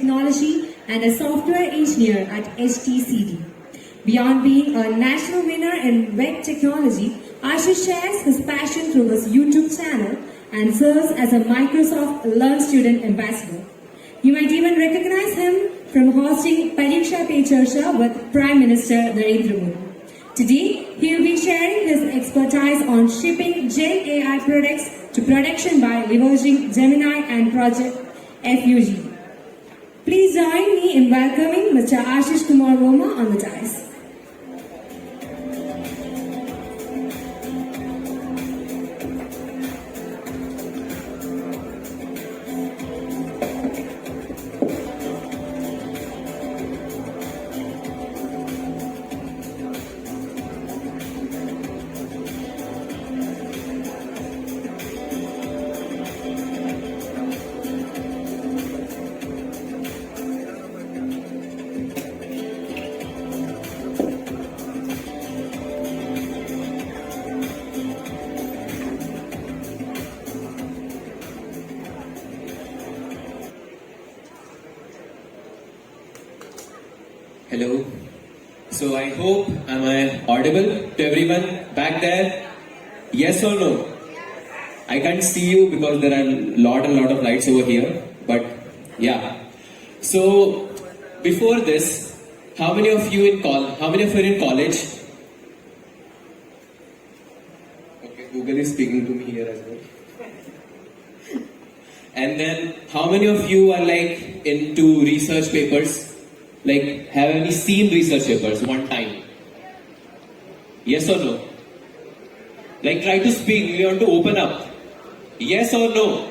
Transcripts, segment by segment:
technology and a software engineer at HTCD. Beyond being a national winner in web technology, Ashish shares his passion through his YouTube channel and serves as a Microsoft Learn Student Ambassador. You might even recognize him from hosting Pariksha Pe Charsha with Prime Minister Narendra Modi. Today, he will be sharing his expertise on shipping GenAI products to production by leveraging Gemini and Project FUGU. Please join me in welcoming Mr. Ashish Kumar Roma on the dais. Hello. So I hope I'm audible to everyone back there? Yes or no? I can't see you because there are a lot of lights over here. But yeah. So before this, how many of you are in college? Okay, Google is speaking to me here as well. And then how many of you are like into research papers? Like, have any seen research papers one time? Yes or no? Like, try to speak, we want to open up. Yes or no?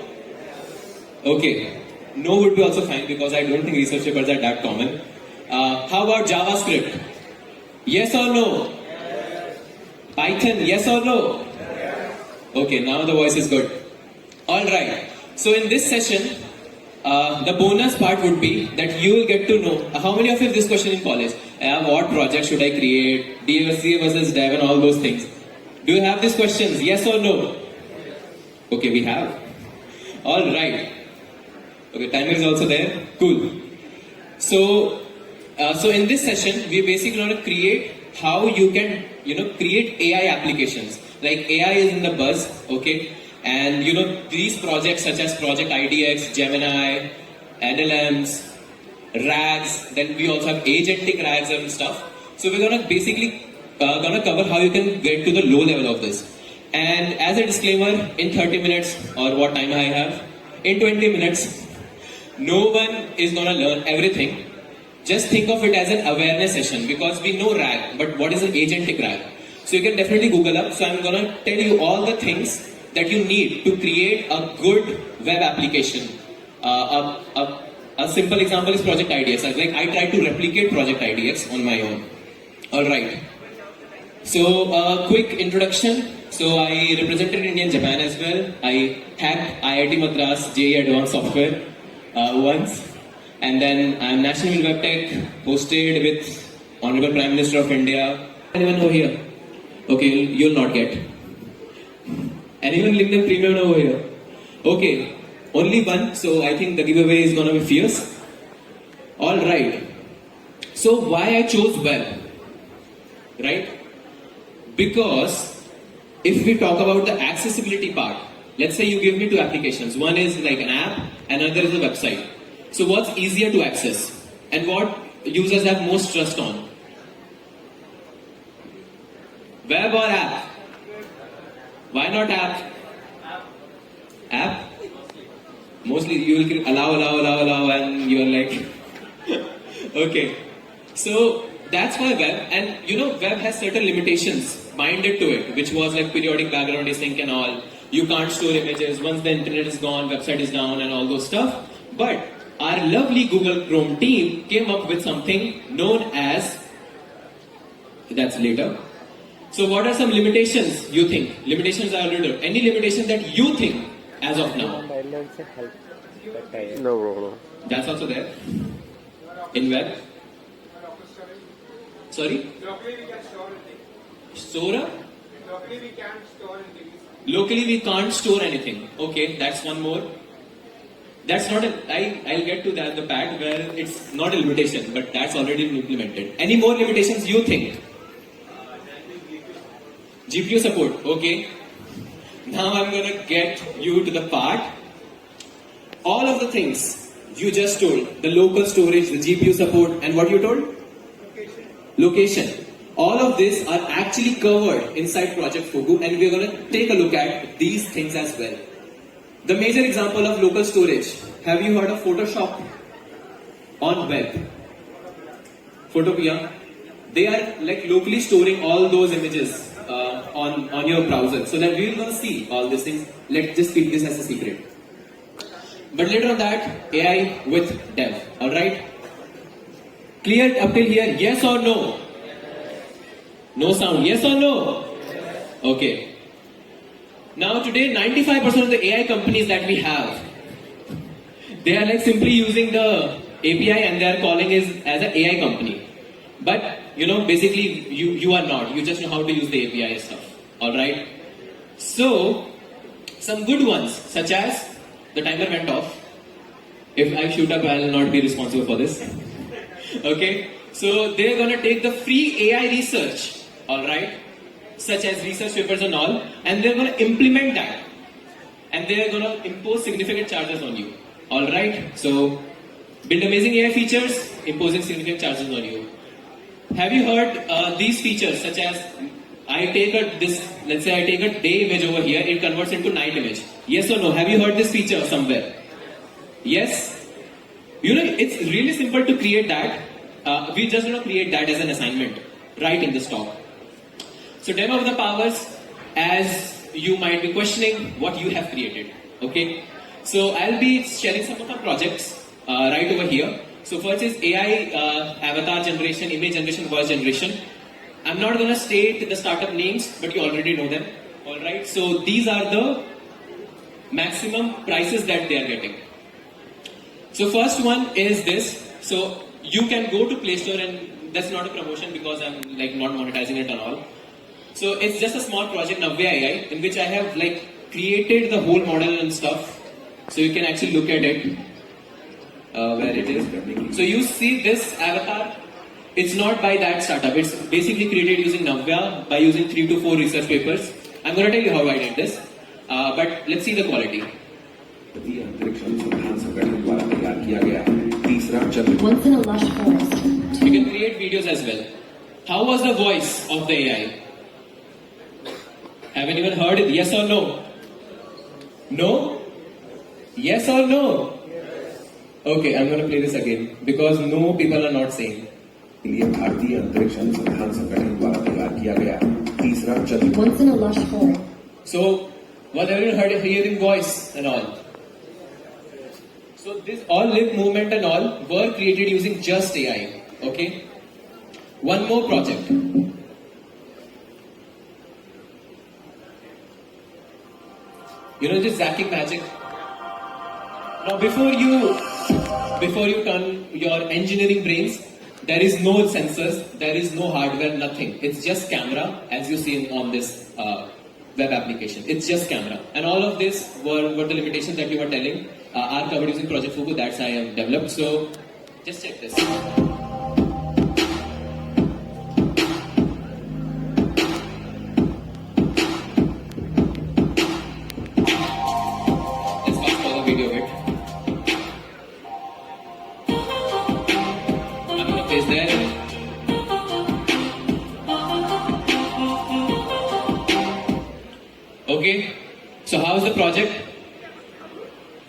Okay. No would be also fine because I don't think research papers are that common. How about JavaScript? Yes or no? Python, yes or no? Okay, now the voice is good. Alright, so in this session, the bonus part would be that you will get to know how many of you have this question in college. What project should I create? DSC versus dev and all those things. Do you have these questions? Yes or no? Okay, we have. Alright. Okay, timer is also there. Cool. So in this session, we basically want to create how you can, create AI applications. Like AI is in the buzz, okay? And these projects such as Project IDX, Gemini, NLMs, RAGs, then we also have agentic RAGs and stuff. So we're gonna basically cover how you can get to the low level of this. And as a disclaimer, in 30 minutes or what time I have, in 20 minutes, no one is gonna learn everything. Just think of it as an awareness session because we know RAG, but what is an agentic RAG? So you can definitely Google up. So I'm gonna tell you all the things that you need to create a good web application. A simple example is Project IDX. I tried to replicate Project IDX on my own. Alright. So a quick introduction. So I represented India in Japan as well. I hacked IIT Madras JEE Advanced Software once. And then I'm National Web Tech, hosted with Honorable Prime Minister of India. Anyone over here? Okay, you'll not get. Anyone LinkedIn Premium over here? Okay, only one, so I think the giveaway is gonna be fierce. Alright, so why I chose web? Right? Because if we talk about the accessibility part, let's say you give me two applications. One is like an app, another is a website. So what's easier to access? And what users have most trust on? Web or app? Why not app? App? Mostly you will allow and you are like okay. So that's why web, and web has certain limitations binded to it, which was like periodic background async and all. You can't store images, once the internet is gone, website is down and all those stuff. But our lovely Google Chrome team came up with something known as, that's later. So what are some limitations you think? Limitations are little. Any limitation that you think as of now? No, bro. That's also there. In web. Sorry? Locally we can store anything. Store? Locally we can't store anything. Locally we can't store anything. Okay, that's one more. That's not I'll get to that, the part where it's not a limitation, but that's already been implemented. Any more limitations you think? GPU support, okay. Now I'm gonna get you to the part. All of the things you just told, the local storage, the GPU support, and what you told? Location. All of this are actually covered inside Project FUGU, and we're gonna take a look at these things as well. The major example of local storage. Have you heard of Photoshop on web? Photopia. They are like locally storing all those images on your browser, so that we're gonna see all these things. Let's just keep this as a secret. But later on that, AI with dev. All right. Clear up till here? Yes or no? No sound. Yes or no? Okay. Now today, 95% of the AI companies that we have, they are like simply using the API and they are calling it as an AI company. But basically you are not. You just know how to use the API and stuff. Alright? So, some good ones, such as, the timer went off. If I shoot up, I will not be responsible for this. Okay? So, they're gonna take the free AI research, alright? Such as research papers and all, and they're going to implement that, and they're going to impose significant charges on you. All right, so build amazing AI features, imposing significant charges on you. Have you heard these features, such as let's say I take a day image over here, it converts into night image. Yes or no? Have you heard this feature somewhere? Yes. It's really simple to create that. We just want to create that as an assignment right in this talk. So demo of the powers, as you might be questioning what you have created. Okay, so I'll be sharing some of our projects right over here. So first is AI avatar generation, image generation, voice generation. I'm not gonna state the startup names, but you already know them. All right. So these are the maximum prices that they are getting. So first one is this. So you can go to Play Store, and that's not a promotion because I'm like not monetizing it at all. So it's just a small project, Navya AI, in which I have like created the whole model and stuff. So you can actually look at it, where it is. So you see this avatar, it's not by that startup. It's basically created using Navya by using 3 to 4 research papers. I'm going to tell you how I did this, but let's see the quality. Once in a lush forest. You can create videos as well. How was the voice of the AI? Have anyone heard it? Yes or no? No? Yes or no? Okay, I'm going to play this again because no people are not saying. Once in a lush forest. So, was everyone hearing voice and all? So this all lip movement and all were created using just AI. Okay? One more project. This zacking magic. Now before you turn your engineering brains, there is no sensors, there is no hardware, nothing. It's just camera, as you see on this web application. It's just camera. And all of this were the limitations that you were telling are covered using Project FUGU. That's how I have developed. So just check this. Video bit. I'm gonna place there. Okay. So how's the project?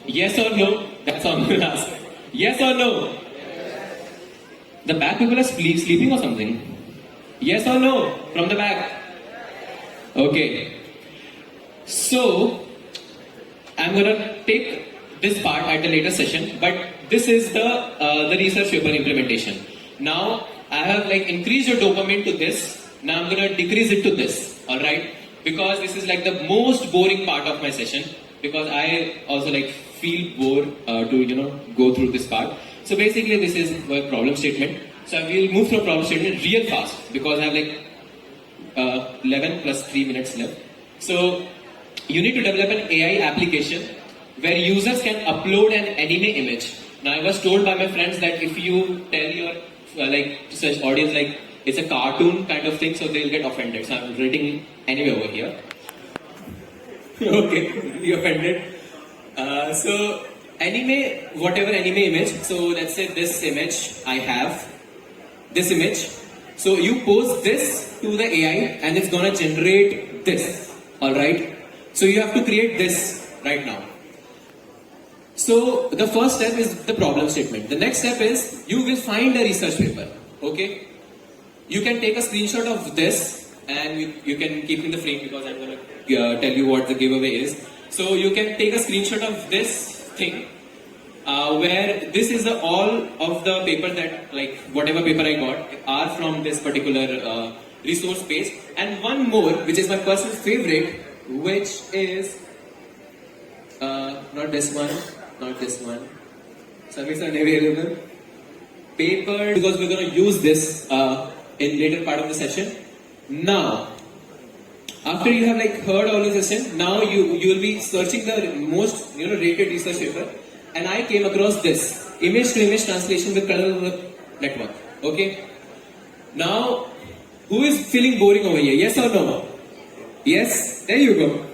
Yes or no? That's all I'm gonna ask. Yes or no? The back people are sleeping or something. Yes or no? From the back. Okay. So I'm gonna take this part at a later session, but this is the research paper implementation. Now I have like increased your dopamine to this. Now I'm gonna decrease it to this. All right, because this is like the most boring part of my session. Because I also like feel bored to go through this part. So basically, this is a problem statement. So I will move through a problem statement real fast because I have like 11 plus 3 minutes left. So you need to develop an AI application where users can upload an anime image. Now I was told by my friends that if you tell your such audience like it's a cartoon kind of thing, so they'll get offended. So I'm writing anime over here. Okay, you offended. So anime, whatever anime image. So let's say this image I have, this image. So you post this to the AI and it's gonna generate this. Alright? So you have to create this right now. So the first step is the problem statement. The next step is you will find a research paper. Okay? You can take a screenshot of this and you can keep in the frame because I'm gonna tell you what the giveaway is. So you can take a screenshot of this thing where this is all of the papers that, like whatever paper I got, are from this particular resource base. And one more, which is my personal favorite, which is not this one, not this one. Service unavailable. Paper, because we're going to use this in later part of the session. Now, after you have heard all the session, now you will be searching the most rated research paper. And I came across this image to image translation with color network. Okay. Now, who is feeling boring over here? Yes or no? Yes. There you go.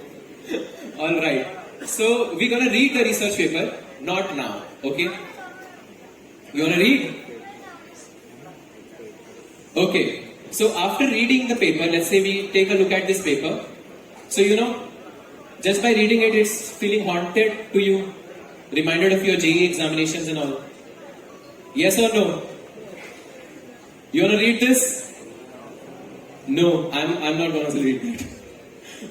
All right. So we're gonna read the research paper. Not now. Okay. You wanna read? Okay. So after reading the paper, let's say we take a look at this paper. So just by reading it, it's feeling haunted to you. Reminded of your JEE examinations and all. Yes or no? You wanna read this? No, I'm not gonna read it.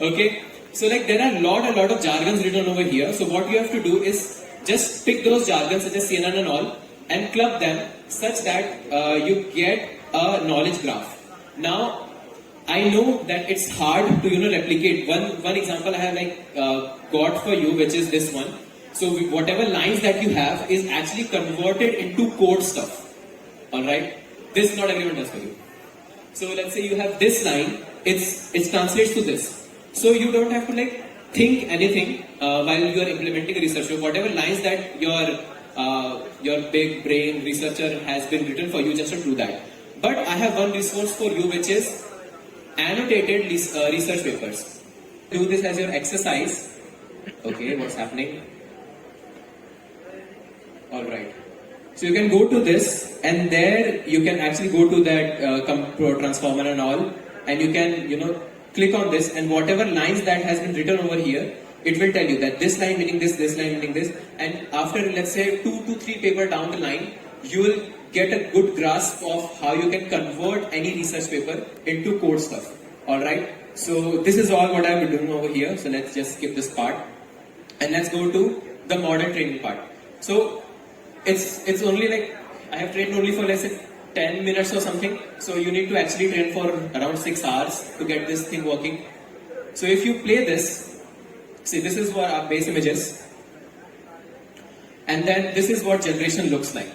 Okay? So there are a lot of jargons written over here. So what you have to do is just pick those jargons such as CNN and all and club them such that you get a knowledge graph. Now, I know that it's hard to replicate. One example I have got for you, which is this one. So whatever lines that you have is actually converted into code stuff. Alright? This not everyone does for you. So let's say you have this line, it translates to this. So you don't have to think anything while you are implementing a research. So whatever lines that your big brain researcher has been written for you, just to do that. But I have one resource for you, which is annotated research papers. Do this as your exercise. Okay, what's happening? Alright. So you can go to this and there you can actually go to that transformer and all, and you can click on this, and whatever lines that has been written over here, it will tell you that this line meaning this line meaning this, and after let's say 2 to 3 paper down the line, you will get a good grasp of how you can convert any research paper into code stuff. Alright, so this is all what I've been doing over here. So let's just skip this part and let's go to the model training part. So it's only I have trained only for let's say 10 minutes or something. So you need to actually train for around 6 hours to get this thing working. So if you play this, see, this is what our base image is. And then this is what generation looks like.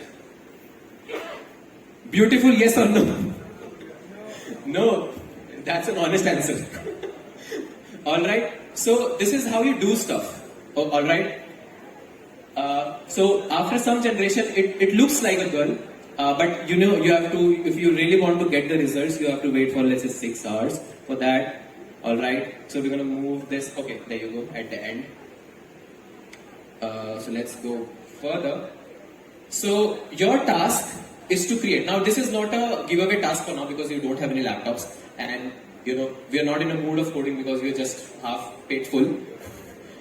Beautiful, yes or no? No, that's an honest answer. Alright, so this is how you do stuff. Alright. So after some generation, it looks like a girl. But you have to, if you really want to get the results, you have to wait for let's say 6 hours for that. Alright, so we're gonna move this. Okay, there you go at the end. So let's go further. So your task is to create. Now this is not a giveaway task for now because you don't have any laptops, and we are not in a mood of coding because we are just half paid full.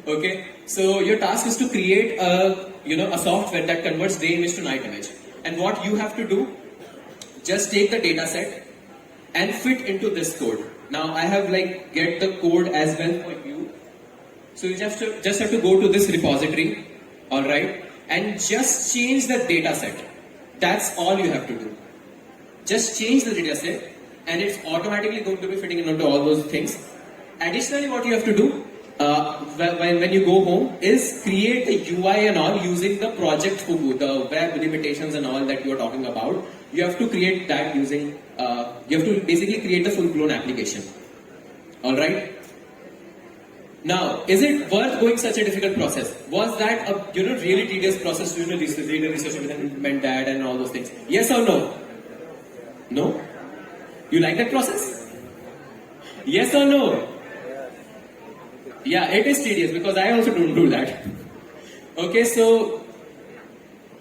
Okay, so your task is to create a software that converts day image to night image. And what you have to do, just take the data set and fit into this code. Now I have get the code as well for you. So you just have to go to this repository, alright, and just change the data set. That's all you have to do. Just change the data set and it's automatically going to be fitting into all those things. Additionally, what you have to do when you go home is create the UI and all using the Project FUGU, the web limitations and all that you are talking about. You have to create that using, you have to basically create the full-blown application. Alright? Now, is it worth going such a difficult process? Was that a really tedious process to read a research and implement that and all those things? Yes or no? No? You like that process? Yes or no? Yeah, it is tedious because I also don't do that. Okay, so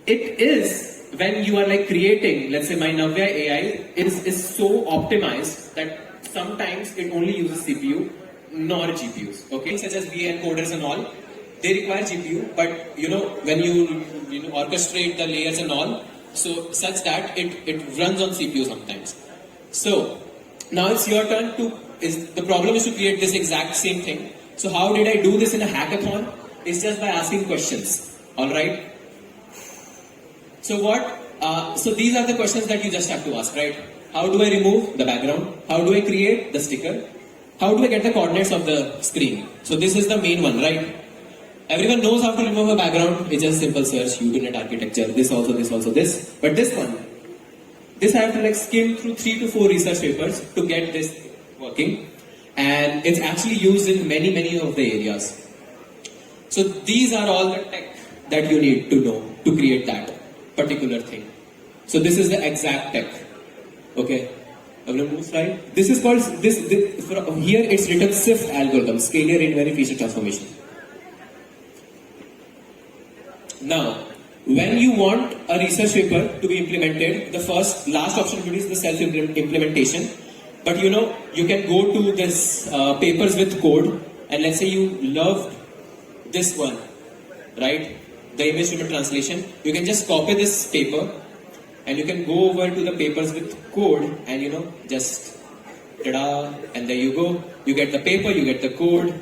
it is when you are like creating, let's say my Navya AI is so optimized that sometimes it only uses CPU nor GPUs. Okay, such as VA encoders and all, they require GPU, but when you orchestrate the layers and all, so such that it runs on CPU sometimes. So now it's your turn the problem is to create this exact same thing. So how did I do this in a hackathon? It's just by asking questions. Alright? So so these are the questions that you just have to ask, right? How do I remove the background? How do I create the sticker? How do I get the coordinates of the screen? So this is the main one, right? Everyone knows how to remove a background. It's just simple search, Usenet architecture, this also, this also, this. But this one, this I have to like skim through 3 to 4 research papers to get this working. And it's actually used in many of the areas. So these are all the tech that you need to know to create that particular thing. So this is the exact tech. Okay. I'm going to move slide. This is called, here it's written SIFT algorithm, Scalar Invariant Feature Transformation. Now, when you want a research paper to be implemented, the last option is the self-implementation. But you can go to this papers with code, and let's say you loved this one, right? The image to translation. You can just copy this paper, and you can go over to the papers with code, and just ta-da, and there you go. You get the paper, you get the code,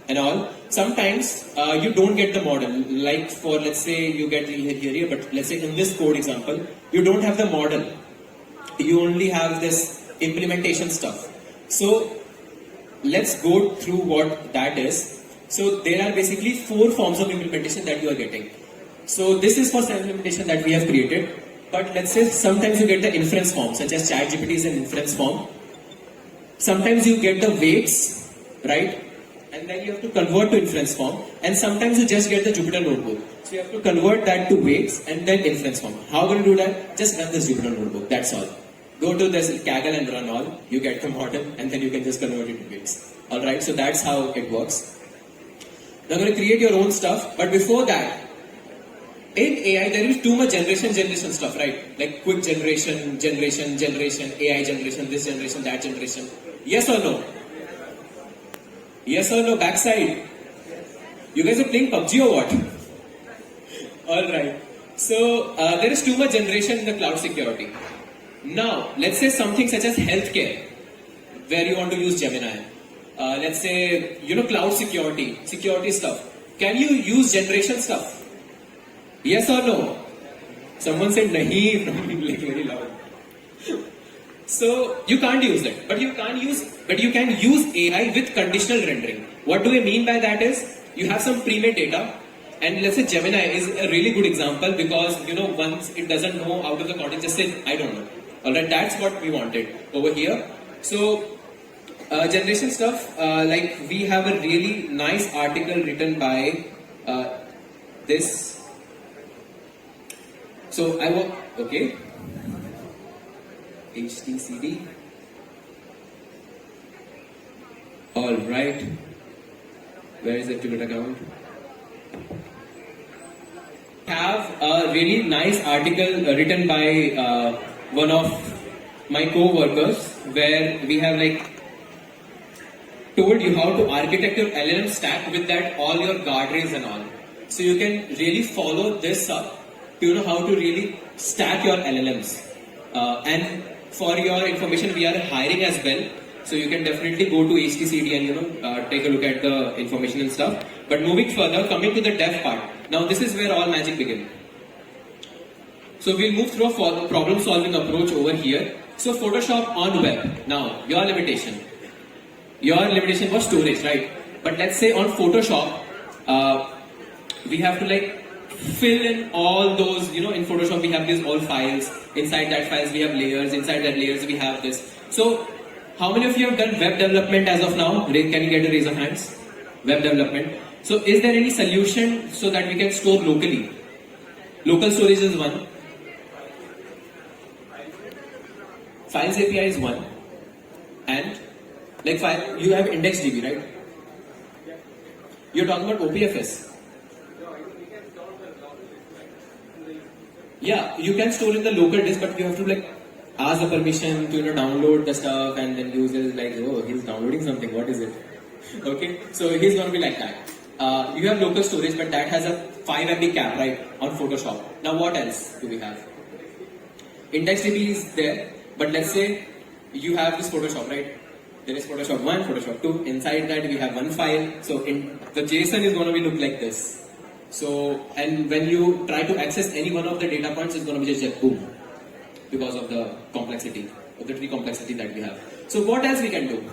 and all. Sometimes you don't get the model. Like for let's say you get here, but let's say in this code example, you don't have the model. You only have this implementation stuff. So let's go through what that is. So there are basically 4 forms of implementation that you are getting. So this is for self-implementation that we have created. But let's say sometimes you get the inference form, such as ChatGPT is an inference form. Sometimes you get the weights, right? And then you have to convert to inference form. And sometimes you just get the Jupyter notebook. So you have to convert that to weights and then inference form. How will you do that? Just run this Jupyter notebook. That's all. Go to this Kaggle and run all. You get the model and then you can just convert it to weights. Alright, so that's how it works. Now I'm going to create your own stuff. But before that, in AI there is too much generation stuff, right? Like quick generation, AI generation, this generation, that generation. Yes or no? Yes or no? Backside. You guys are playing PUBG or what? Alright. So there is too much generation in the cloud security. Now, let's say something such as healthcare, where you want to use Gemini. Let's say, cloud security stuff. Can you use generation stuff? Yes or no? Someone said nahi from like very loud. So you can't use that, but you can use AI with conditional rendering. What do I mean by that is, you have some pre-made data, and let's say Gemini is a really good example because once it doesn't know out of the context, just say I don't know. Alright, that's what we wanted over here. So generation stuff, like we have a really nice article written by this. So I work, okay. HTCD. Alright. Where is the Twitter account? Have a really nice article written by one of my co-workers where we have like told you how to architect your LLM stack with that all your guardrails and all. So you can really follow this up to how to really stack your LLMs. And for your information, we are hiring as well. So you can definitely go to HTCD and take a look at the information and stuff. But moving further, coming to the dev part. Now this is where all magic begins. So we'll move through a problem solving approach over here. So Photoshop on web. Now your limitation was storage, right? But let's say on Photoshop, we have to like fill in all those, in Photoshop we have these all files. Inside that files we have layers. Inside that layers we have this. So how many of you have done web development as of now? Can you get a raise of hands? web development. So is there any solution so that we can store locally? Local storage is one. Files API is one. And like file, you have IndexedDB, right? You're talking about OPFS. Yeah, you can store in the local disk, but you have to like ask the permission to download the stuff, and then user is like, oh, he's downloading something. What is it? Okay, so he's gonna be like that. You have local storage, but that has a 5 MB cap, right, on Photoshop. Now what else do we have? IndexedDB is there, but let's say you have this Photoshop, right? There is Photoshop 1, Photoshop 2. Inside that we have one file. So the JSON is going to be look like this. So, and when you try to access any one of the data points, it's going to be just boom, because of the complexity, of the tree complexity that we have. So what else we can do?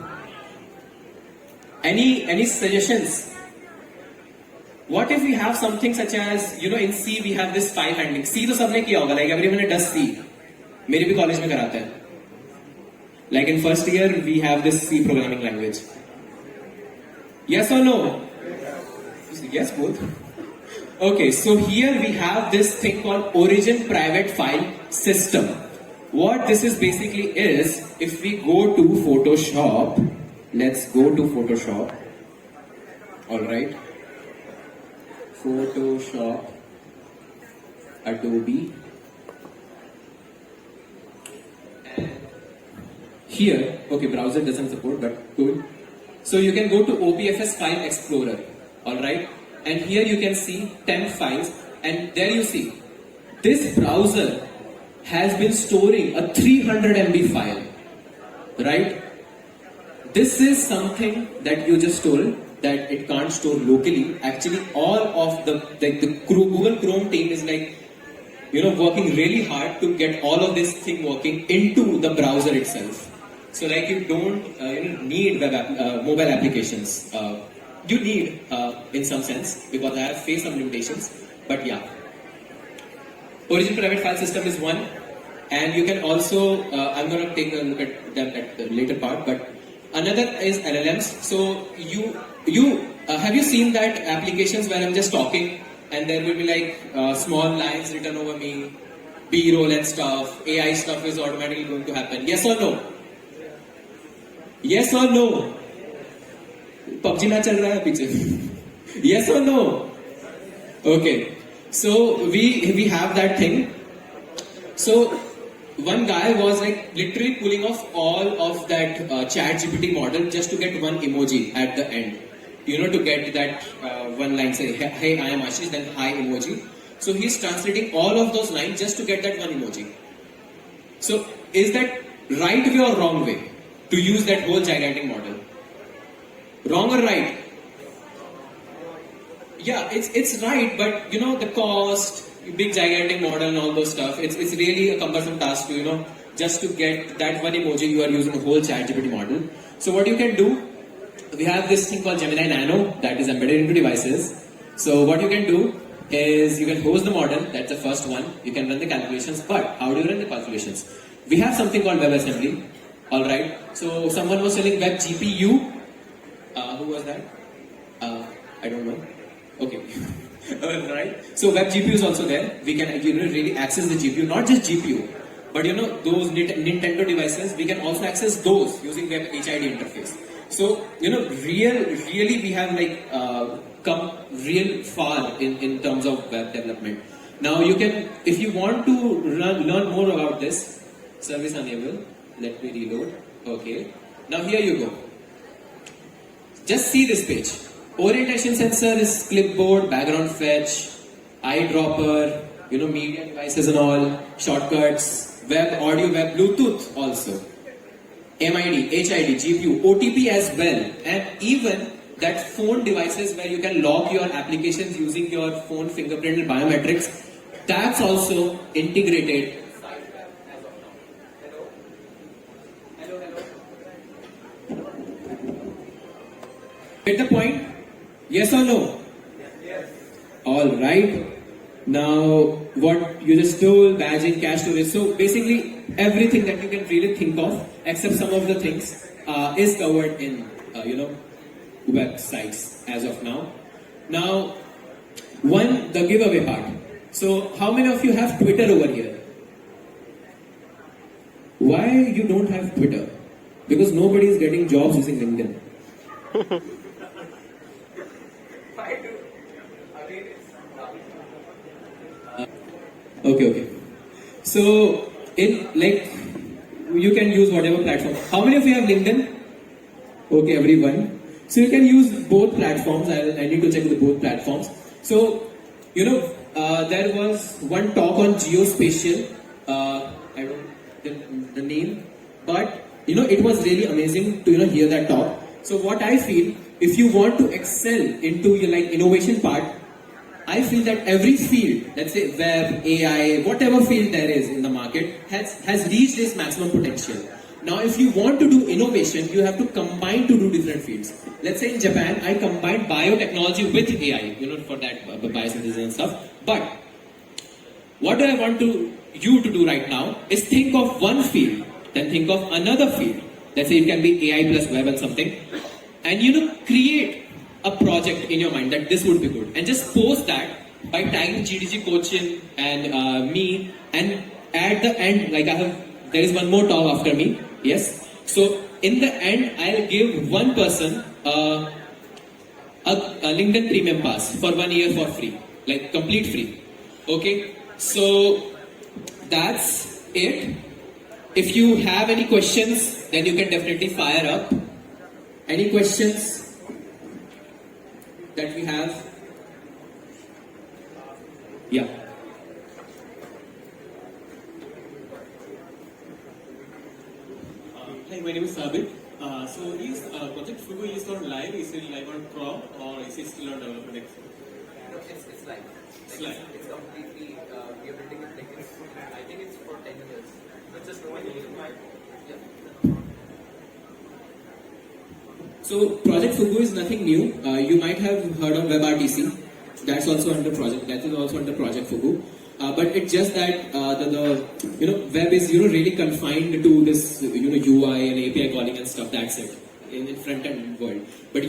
Any suggestions? What if we have something such as, in C we have this file handling. C तो सबने किया होगा, like everyone does C. मेरे भी college में कराते हैं. Like in first year, we have this C programming language. Yes or no? Yes, both. Okay, so here we have this thing called origin private file system. What this is basically is, if we go to Photoshop, let's go to Photoshop. Alright. Photoshop, Adobe. Here, okay, browser doesn't support, but cool. So you can go to OPFS File Explorer, alright? And here you can see 10 files, and there you see, this browser has been storing a 300 MB file, right? This is something that you just told, that it can't store locally. Actually, all of the Google Chrome team is like, working really hard to get all of this thing working into the browser itself. So like you don't need mobile applications. You need in some sense, because I have faced some limitations. But yeah, origin private file system is one, and you can also I'm going to take a look at them at the later part. But another is LLMs. So you have you seen that applications where I'm just talking and there will be like small lines written over me, B-roll and stuff. AI stuff is automatically going to happen. Yes or no? Yes or no? PUBG ना चल रहा है पीछे. Yes or no? Okay. So we have that thing. So one guy was like literally pulling off all of that ChatGPT model just to get one emoji at the end. To get that one line, say, hey, I am Ashish, then hi emoji. So he's translating all of those lines just to get that one emoji. So is that right way or wrong way to use that whole gigantic model? Wrong or right? Yeah, it's right, but the cost, big gigantic model and all those stuff, it's really a cumbersome task to, just to get that one emoji. You are using a whole ChatGPT model. So what you can do, we have this thing called Gemini Nano that is embedded into devices. So what you can do is you can host the model, that's the first one. You can run the calculations, but how do you run the calculations? We have something called WebAssembly. Alright, so someone was selling Web GPU. Who was that? I don't know. Okay. Alright, so Web GPU is also there. We can really access the GPU, not just GPU, but those Nintendo devices, we can also access those using Web HID interface. So, really we have like come real far in terms of web development. Now you can, if you want to learn more about this, service enable, let me reload, okay. Now here you go. Just see this page. Orientation sensor is clipboard, background fetch, eyedropper, media devices and all, shortcuts, web, audio, web, Bluetooth also. MID, HID, GPU, OTP as well, and even that phone devices where you can log your applications using your phone fingerprint and biometrics, that's also integrated. Get the point? Yes or no? Yes. Alright. Now, what you just told, badging, cache storage. So basically, everything that you can really think of, except some of the things, is covered in, websites as of now. Now, one, the giveaway part. So, how many of you have Twitter over here? Why you don't have Twitter? Because nobody is getting jobs using LinkedIn. Okay. So, in like, you can use whatever platform. How many of you have LinkedIn? Okay, everyone. So you can use both platforms. I need to check the both platforms. So, there was one talk on geospatial. I don't know the name, but it was really amazing to hear that talk. So what I feel, if you want to excel into your innovation part, I feel that every field, let's say web, AI, whatever field there is in the market, has reached its maximum potential. Now, if you want to do innovation, you have to combine to do different fields. Let's say in Japan, I combined biotechnology with AI, for that biosynthesis and stuff. But what I want you to do right now is think of one field, then think of another field. Let's say it can be AI plus web and something, and create a project in your mind that this would be good, and just post that by tagging GDG Cochin and me, and at the end, there is one more talk after me. Yes. So in the end, I'll give one person a LinkedIn Premium Pass for 1 year for free, complete free. Okay. So that's it. If you have any questions, then you can definitely fire up. Any questions that we have? Yeah. Hi, my name is Sabit. So is Project FUGU is not live? Is it live on Chrome or is it still on development? No, it's live. It's live. It's completely, we are building it I think it's for 10 years. But just knowing it live. Yeah. So Project FUGU is nothing new. You might have heard of WebRTC. That's also under project. That is also under Project FUGU. But it's just that the web is really confined to this UI and API calling and stuff. That's it in front end world. But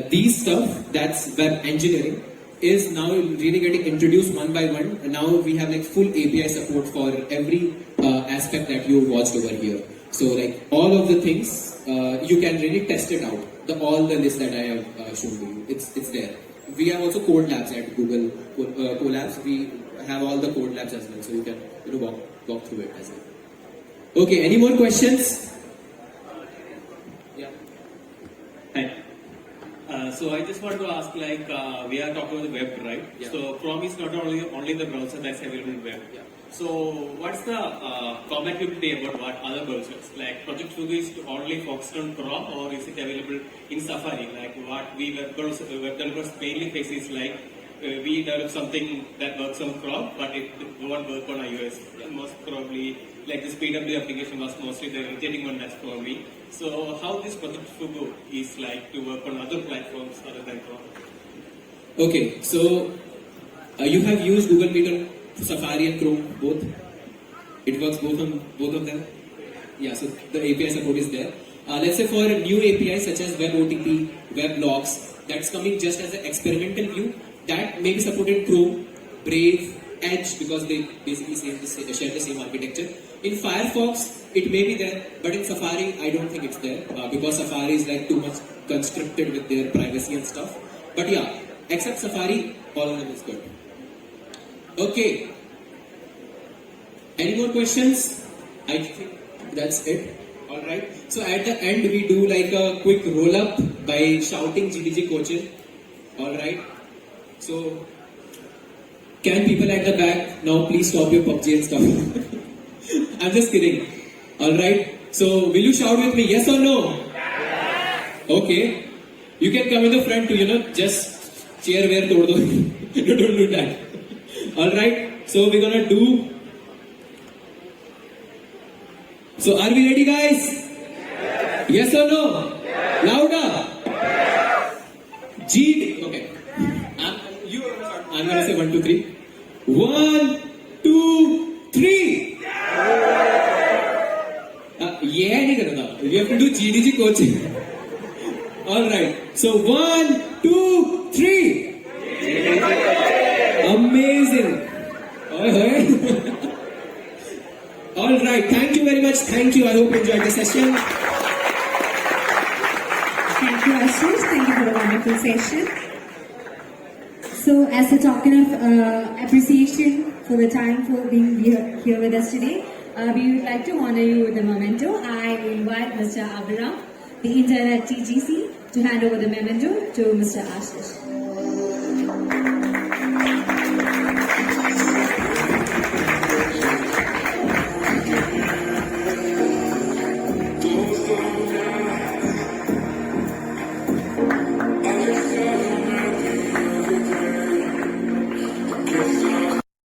these stuff, that's web engineering, is now really getting introduced one by one. And now we have full API support for every aspect that you watched over here. So all of the things you can really test it out. All the list that I have shown to you, it's there. We have also code labs at Google Colabs. We have all the code labs as well, so you can walk through it as well. Okay, any more questions? Yeah. Hi. So I just want to ask, we are talking about the web, right? Yeah. So Chrome is not only the browser that's available in web. Yeah. So what's the compatibility about what other browsers? Project FUGU is only focused on Chrome, or is it available in Safari? What we web developers mainly face is we develop something that works on Chrome, but it won't work on iOS. Yeah. Most probably, this PW application was mostly the irritating one that's for me. So how this Project FUGU is to work on other platforms other than Chrome? Okay, so you have used Google Meet on Safari and Chrome both. It works both on both of them. Yeah, so the API support is there. Let's say for new APIs such as WebOTP, web logs, that's coming just as an experimental view. That may be supported Chrome, Brave, Edge, because they basically share the same architecture. In Firefox, it may be there, but in Safari, I don't think it's there because Safari is too much constricted with their privacy and stuff. But yeah, except Safari, all of them is good. Okay. Any more questions? I think that's it. Alright. So at the end, we do a quick roll up by shouting GDG Cochin. Alright. So, can people at the back now please stop your PUBG and stuff? I'm just kidding. Alright. So, will you shout with me, yes or no? Yes. Okay. You can come in the front to, just chair where tod do. Don't do that. Alright. So, we're gonna do. So, are we ready, guys? Yes or no? Louder. G. Okay. I'm gonna say 1, 2, 3. 1, 2, 3. Yeah, नहीं करना. You have to do GDG coaching. Alright. So 1, 2, 3. Amazing. Alright. Thank you very much. Thank you. I hope you enjoyed the session. Thank you, Ashish. Thank you for a wonderful session. So, as a token of appreciation for the time for being here with us today, we would like to honor you with a memento. I invite Mr. Abhiram, the intern at TGC, to hand over the memento to Mr. Ashish.